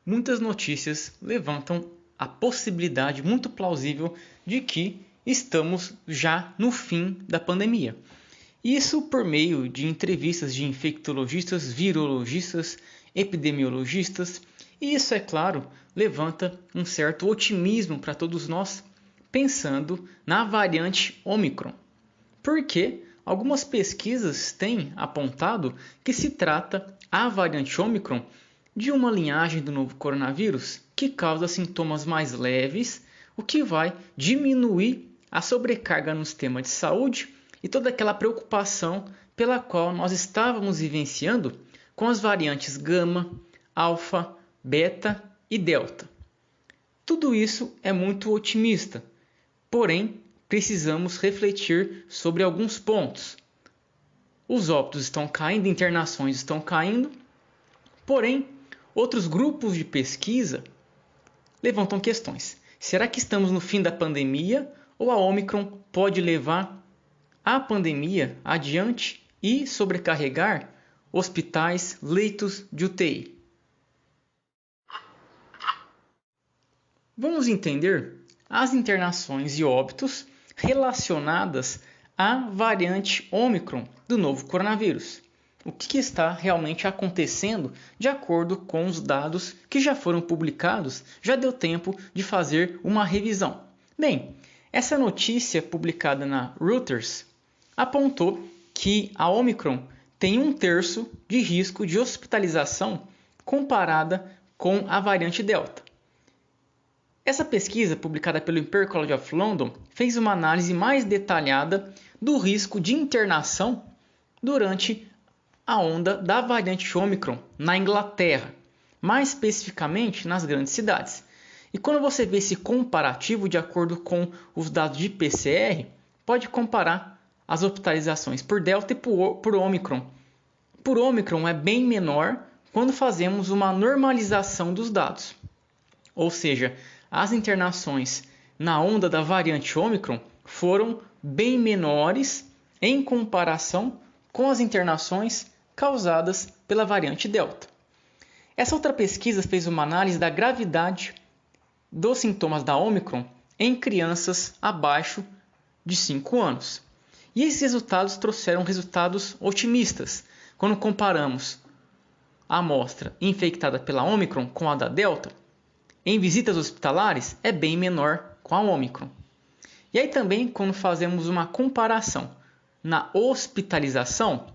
muitas notícias levantam a possibilidade muito plausível de que estamos já no fim da pandemia. Isso por meio de entrevistas de infectologistas, virologistas, epidemiologistas, e isso, é claro, levanta um certo otimismo para todos nós, pensando na variante Ômicron. Porque algumas pesquisas têm apontado que se trata a variante Ômicron de uma linhagem do novo coronavírus que causa sintomas mais leves, o que vai diminuir a sobrecarga no sistema de saúde e toda aquela preocupação pela qual nós estávamos vivenciando com as variantes Gama, Alfa, Beta e Delta. Tudo isso é muito otimista, porém precisamos refletir sobre alguns pontos. Os óbitos estão caindo, internações estão caindo, porém outros grupos de pesquisa levantam questões. Será que estamos no fim da pandemia ou a Ômicron pode levar a pandemia adiante e sobrecarregar hospitais, leitos de UTI? Vamos entender as internações e óbitos relacionadas à variante Ômicron do novo coronavírus. O que está realmente acontecendo de acordo com os dados que já foram publicados, já deu tempo de fazer uma revisão. Bem, essa notícia publicada na Reuters apontou que a Ômicron tem 1/3 de risco de hospitalização comparada com a variante Delta. Essa pesquisa, publicada pelo Imperial College of London, fez uma análise mais detalhada do risco de internação durante a onda da variante Ômicron na Inglaterra, mais especificamente nas grandes cidades. E quando você vê esse comparativo de acordo com os dados de PCR, pode comparar as hospitalizações por Delta e por Ômicron. Por Ômicron é bem menor quando fazemos uma normalização dos dados. Ou seja, as internações na onda da variante Ômicron foram bem menores em comparação com as internações causadas pela variante Delta. Essa outra pesquisa fez uma análise da gravidade dos sintomas da Ômicron em crianças abaixo de 5 anos. E esses resultados trouxeram resultados otimistas. Quando comparamos a amostra infectada pela Ômicron com a da Delta, em visitas hospitalares é bem menor com a Ômicron. E aí também, quando fazemos uma comparação na hospitalização,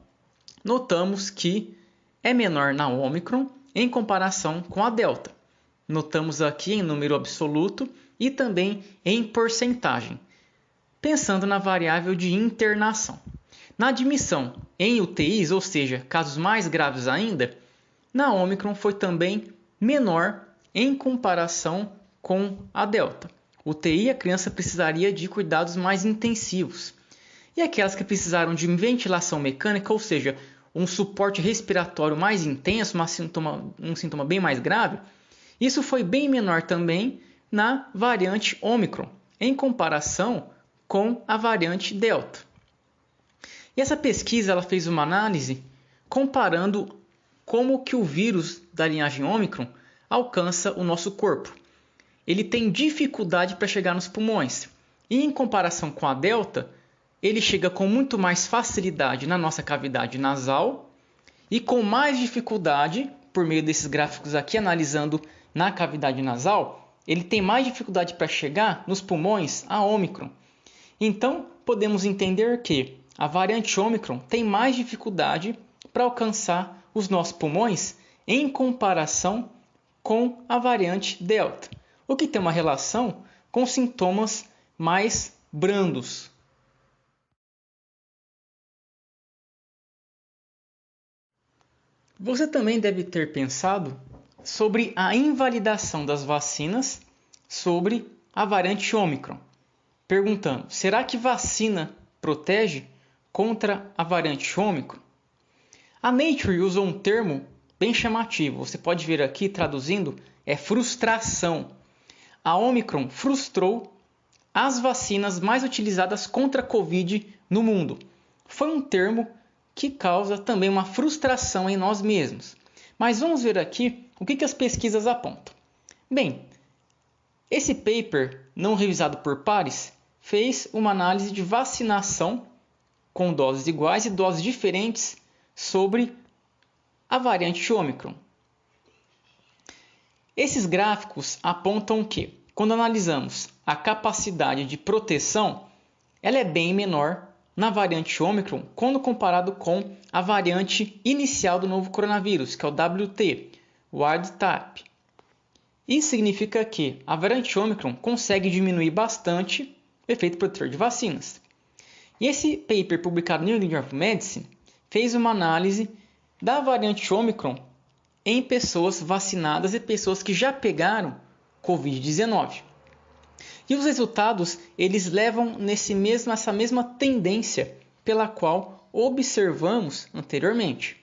notamos que é menor na Ômicron em comparação com a Delta. Notamos aqui em número absoluto e também em porcentagem, pensando na variável de internação. Na admissão em UTIs, ou seja, casos mais graves ainda, na Ômicron foi também menor em comparação com a Delta. UTI, a criança precisaria de cuidados mais intensivos. E aquelas que precisaram de ventilação mecânica, ou seja, um suporte respiratório mais intenso, um sintoma bem mais grave, isso foi bem menor também na variante Ômicron, em comparação com a variante Delta. E essa pesquisa ela fez uma análise comparando como que o vírus da linhagem Ômicron alcança o nosso corpo. Ele tem dificuldade para chegar nos pulmões. E em comparação com a Delta, ele chega com muito mais facilidade na nossa cavidade nasal e com mais dificuldade, por meio desses gráficos aqui, analisando na cavidade nasal, ele tem mais dificuldade para chegar nos pulmões, a Ômicron. Então, podemos entender que a variante Ômicron tem mais dificuldade para alcançar os nossos pulmões em comparação com a variante Delta, o que tem uma relação com sintomas mais brandos. Você também deve ter pensado sobre a invalidação das vacinas sobre a variante Ômicron, perguntando: será que vacina protege contra a variante Ômicron? A Nature usou um termo bem chamativo, você pode ver aqui traduzindo, é frustração. A Ômicron frustrou as vacinas mais utilizadas contra a Covid no mundo. Foi um termo que causa também uma frustração em nós mesmos. Mas vamos ver aqui O que as pesquisas apontam? Bem, esse paper, não revisado por pares, fez uma análise de vacinação com doses iguais e doses diferentes sobre a variante Ômicron. Esses gráficos apontam que, quando analisamos a capacidade de proteção, ela é bem menor na variante Ômicron quando comparado com a variante inicial do novo coronavírus, que é o WT, Wild Type. Isso significa que a variante Ômicron consegue diminuir bastante o efeito protetor de vacinas. E esse paper publicado no New England Journal of Medicine fez uma análise da variante Ômicron em pessoas vacinadas e pessoas que já pegaram Covid-19. E os resultados eles levam essa mesma tendência pela qual observamos anteriormente.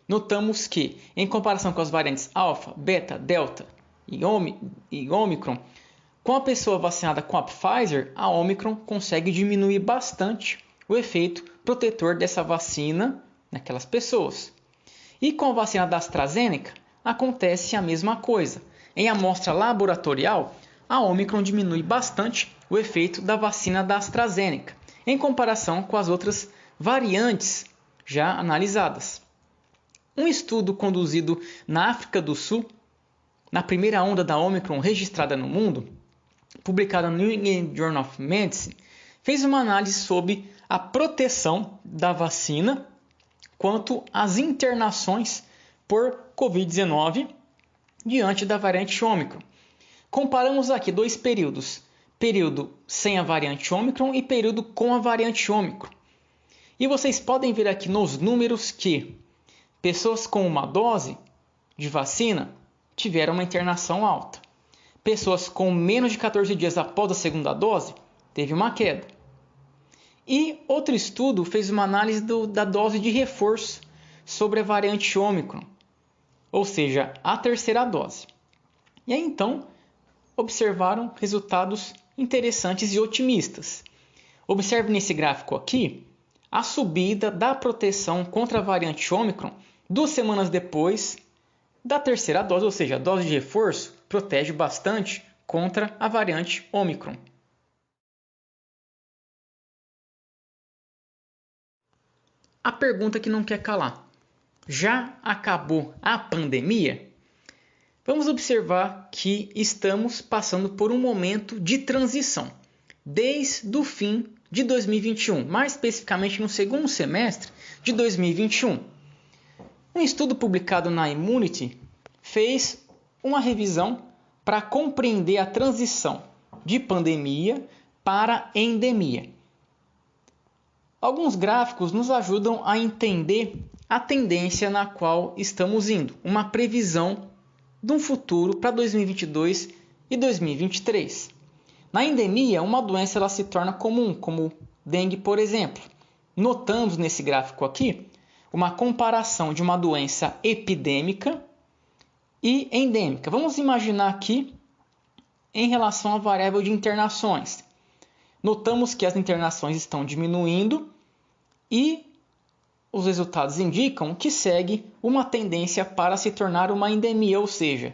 Notamos que, em comparação com as variantes Alpha, Beta, Delta e Ômicron, com a pessoa vacinada com a Pfizer, a Ômicron consegue diminuir bastante o efeito protetor dessa vacina naquelas pessoas. E com a vacina da AstraZeneca, acontece a mesma coisa. Em amostra laboratorial, a Ômicron diminui bastante o efeito da vacina da AstraZeneca, em comparação com as outras variantes já analisadas. Um estudo conduzido na África do Sul, na primeira onda da Ômicron registrada no mundo, publicada no New England Journal of Medicine, fez uma análise sobre a proteção da vacina quanto às internações por Covid-19 diante da variante Ômicron. Comparamos aqui dois períodos, período sem a variante Ômicron e período com a variante Ômicron. E vocês podem ver aqui nos números que pessoas com uma dose de vacina tiveram uma internação alta. Pessoas com menos de 14 dias após a segunda dose teve uma queda. E outro estudo fez uma análise da dose de reforço sobre a variante Ômicron, ou seja, a terceira dose. E aí então observaram resultados interessantes e otimistas. Observe nesse gráfico aqui a subida da proteção contra a variante Ômicron 2 semanas depois da terceira dose, ou seja, a dose de reforço protege bastante contra a variante Ômicron. A pergunta que não quer calar: já acabou a pandemia? Vamos observar que estamos passando por um momento de transição, desde o fim de 2021, mais especificamente no segundo semestre de 2021. Um estudo publicado na Immunity fez uma revisão para compreender a transição de pandemia para endemia. Alguns gráficos nos ajudam a entender a tendência na qual estamos indo, uma previsão de um futuro para 2022 e 2023. Na endemia, uma doença ela se torna comum, como dengue, por exemplo. Notamos nesse gráfico aqui uma comparação de uma doença epidêmica e endêmica. Vamos imaginar aqui em relação à variável de internações. Notamos que as internações estão diminuindo e os resultados indicam que segue uma tendência para se tornar uma endemia, ou seja,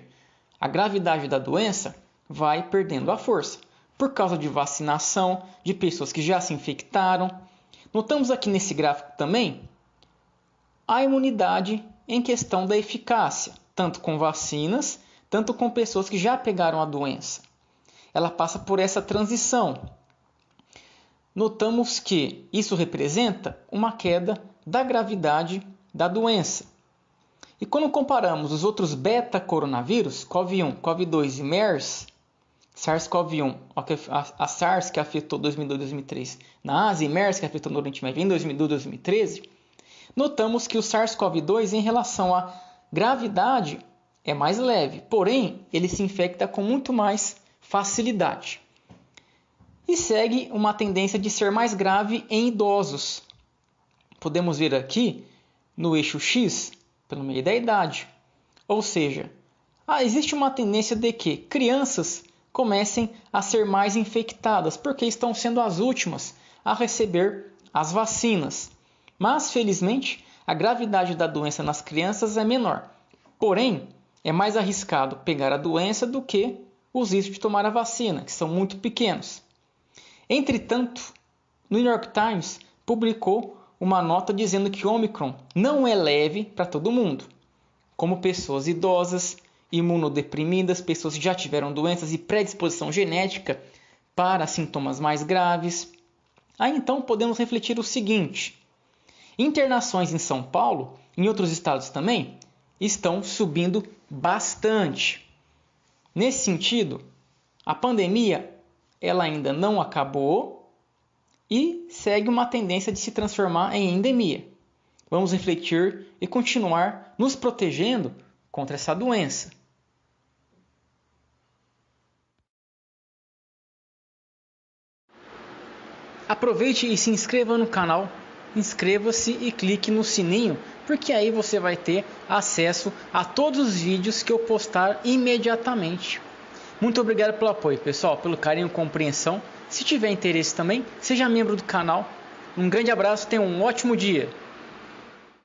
a gravidade da doença vai perdendo a força por causa de vacinação, de pessoas que já se infectaram. Notamos aqui nesse gráfico também a imunidade em questão da eficácia, tanto com vacinas, tanto com pessoas que já pegaram a doença. Ela passa por essa transição. Notamos que isso representa uma queda da gravidade da doença. E quando comparamos os outros beta-coronavírus, CoV-1, CoV-2 e MERS, SARS-CoV-1, a SARS que afetou 2002 e 2003 na Ásia e MERS que afetou no Oriente Médio em 2002 e 2013, notamos que o SARS-CoV-2 em relação à gravidade é mais leve, porém ele se infecta com muito mais facilidade. E segue uma tendência de ser mais grave em idosos. Podemos ver aqui no eixo X, pelo meio da idade. Ou seja, existe uma tendência de que crianças comecem a ser mais infectadas, porque estão sendo as últimas a receber as vacinas. Mas, felizmente, a gravidade da doença nas crianças é menor. Porém, é mais arriscado pegar a doença do que os riscos de tomar a vacina, que são muito pequenos. Entretanto, no New York Times publicou uma nota dizendo que o Omicron não é leve para todo mundo, como pessoas idosas, imunodeprimidas, pessoas que já tiveram doenças e predisposição genética para sintomas mais graves. Aí então podemos refletir o seguinte: internações em São Paulo, em outros estados também, estão subindo bastante. Nesse sentido, a pandemia ela ainda não acabou e segue uma tendência de se transformar em endemia. Vamos refletir e continuar nos protegendo contra essa doença. Aproveite e se inscreva no canal. Inscreva-se e clique no sininho, porque aí você vai ter acesso a todos os vídeos que eu postar imediatamente. Muito obrigado pelo apoio, pessoal, pelo carinho e compreensão. Se tiver interesse também, seja membro do canal. Um grande abraço, tenha um ótimo dia.